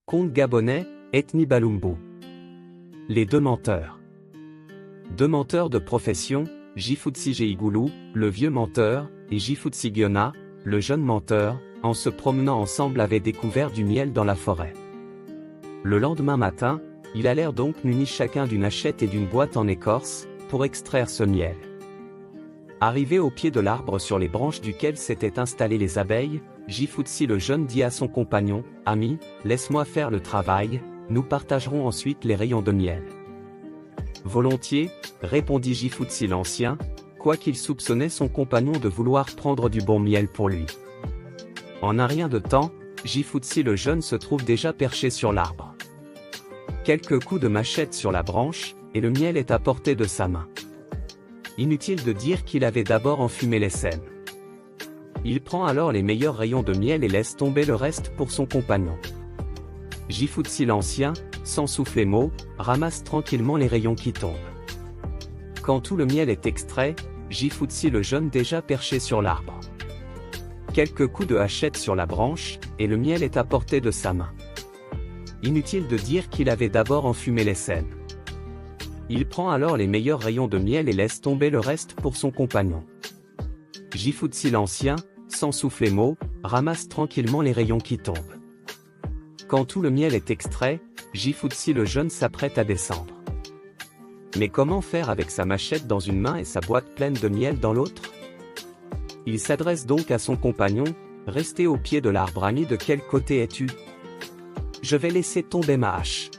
Conte gabonais, ethnie Balumbu. Les deux menteurs. Deux menteurs de profession, Jifutsi Geigulu, le vieux menteur, et Jifutsi Giona, le jeune menteur, en se promenant ensemble avaient découvert du miel dans la forêt. Le lendemain matin, ils allèrent donc munis chacun d'une hachette et d'une boîte en écorce, pour extraire ce miel. Arrivé au pied de l'arbre sur les branches duquel s'étaient installées les abeilles, Jifutsi le jeune dit à son compagnon, « Ami, laisse-moi faire le travail, nous partagerons ensuite les rayons de miel. » Volontiers, répondit Jifutsi l'ancien, quoiqu'il soupçonnait son compagnon de vouloir prendre du bon miel pour lui. En un rien de temps, Jifutsi le jeune se trouve déjà perché sur l'arbre. Quelques coups de machette sur la branche, et le miel est à portée de sa main. Inutile de dire qu'il avait d'abord enfumé les sènes. Il prend alors les meilleurs rayons de miel et laisse tomber le reste pour son compagnon. Jifutsi l'ancien, sans souffler mot, ramasse tranquillement les rayons qui tombent. Quand tout le miel est extrait, Jifutsi le jeune déjà perché sur l'arbre. Quelques coups de hachette sur la branche, et le miel est à portée de sa main. Inutile de dire qu'il avait d'abord enfumé les sènes. Il prend alors les meilleurs rayons de miel et laisse tomber le reste pour son compagnon. Jifutsi l'ancien, sans souffler mot, ramasse tranquillement les rayons qui tombent. Quand tout le miel est extrait, Jifutsi le jeune s'apprête à descendre. Mais comment faire avec sa machette dans une main et sa boîte pleine de miel dans l'autre? Il s'adresse donc à son compagnon, « Restez au pied de l'arbre ami, de quel côté es-tu? Je vais laisser tomber ma hache. »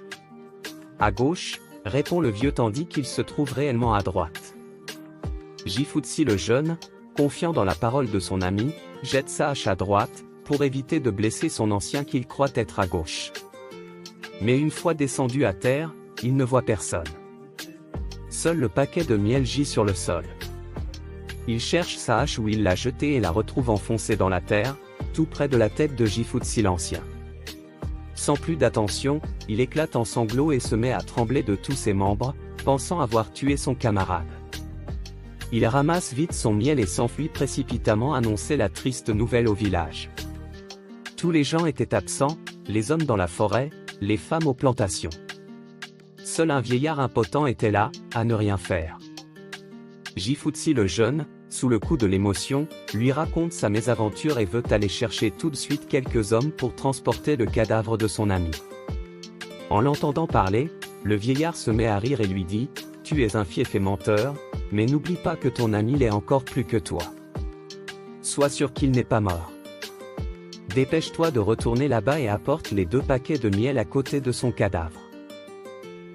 À gauche, répond le vieux tandis qu'il se trouve réellement à droite. Jifutsi le jeune, confiant dans la parole de son ami, jette sa hache à droite, pour éviter de blesser son ancien qu'il croit être à gauche. Mais une fois descendu à terre, il ne voit personne. Seul le paquet de miel gît sur le sol. Il cherche sa hache où il l'a jetée et la retrouve enfoncée dans la terre, tout près de la tête de Jifutsi l'ancien. Sans plus d'attention, il éclate en sanglots et se met à trembler de tous ses membres, pensant avoir tué son camarade. Il ramasse vite son miel et s'enfuit précipitamment annoncer la triste nouvelle au village. Tous les gens étaient absents, les hommes dans la forêt, les femmes aux plantations. Seul un vieillard impotent était là, à ne rien faire. Jifutsi le jeune, sous le coup de l'émotion, lui raconte sa mésaventure et veut aller chercher tout de suite quelques hommes pour transporter le cadavre de son ami. En l'entendant parler, le vieillard se met à rire et lui dit, « Tu es un fief et menteur, mais n'oublie pas que ton ami l'est encore plus que toi. Sois sûr qu'il n'est pas mort. Dépêche-toi de retourner là-bas et apporte les 2 paquets de miel à côté de son cadavre.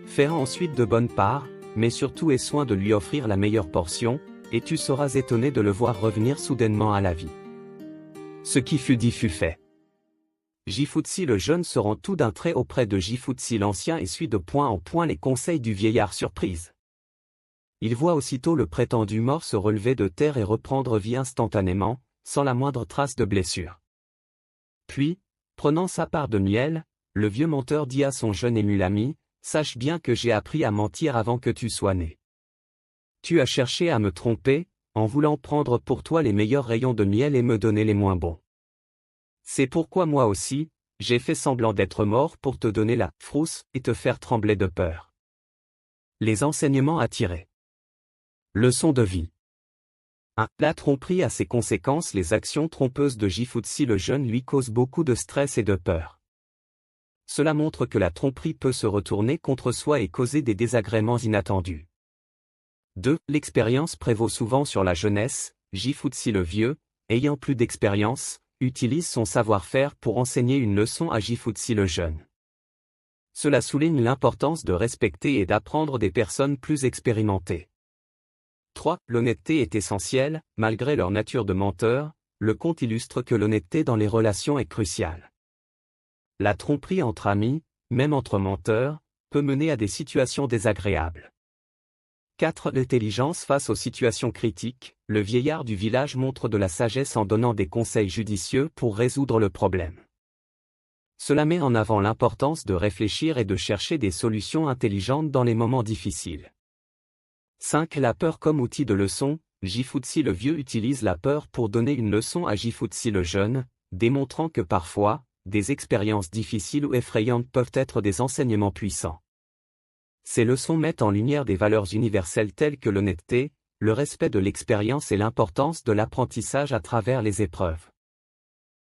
Fais-en ensuite de bonnes parts, mais surtout aie soin de lui offrir la meilleure portion, et tu seras étonné de le voir revenir soudainement à la vie. » Ce qui fut dit fut fait. Jifutsi le jeune se rend tout d'un trait auprès de Jifutsi l'ancien et suit de point en point les conseils du vieillard surprise. Il voit aussitôt le prétendu mort se relever de terre et reprendre vie instantanément, sans la moindre trace de blessure. Puis, prenant sa part de miel, le vieux menteur dit à son jeune émule ami, « Sache bien que j'ai appris à mentir avant que tu sois né. Tu as cherché à me tromper, en voulant prendre pour toi les meilleurs rayons de miel et me donner les moins bons. C'est pourquoi moi aussi, j'ai fait semblant d'être mort pour te donner la frousse et te faire trembler de peur. » Les enseignements à tirer. Leçon de vie. 1. La tromperie a ses conséquences. Les actions trompeuses de Jifutsi le jeune lui causent beaucoup de stress et de peur. Cela montre que la tromperie peut se retourner contre soi et causer des désagréments inattendus. 2. L'expérience prévaut souvent sur la jeunesse. Jifutsi le vieux, ayant plus d'expérience, utilise son savoir-faire pour enseigner une leçon à Jifutsi le jeune. Cela souligne l'importance de respecter et d'apprendre des personnes plus expérimentées. 3. L'honnêteté est essentielle, malgré leur nature de menteur, le conte illustre que l'honnêteté dans les relations est cruciale. La tromperie entre amis, même entre menteurs, peut mener à des situations désagréables. 4. L'intelligence face aux situations critiques, le vieillard du village montre de la sagesse en donnant des conseils judicieux pour résoudre le problème. Cela met en avant l'importance de réfléchir et de chercher des solutions intelligentes dans les moments difficiles. 5. La peur comme outil de leçon, Jifutsi le vieux utilise la peur pour donner une leçon à Jifutsi le jeune, démontrant que parfois, des expériences difficiles ou effrayantes peuvent être des enseignements puissants. Ces leçons mettent en lumière des valeurs universelles telles que l'honnêteté, le respect de l'expérience et l'importance de l'apprentissage à travers les épreuves.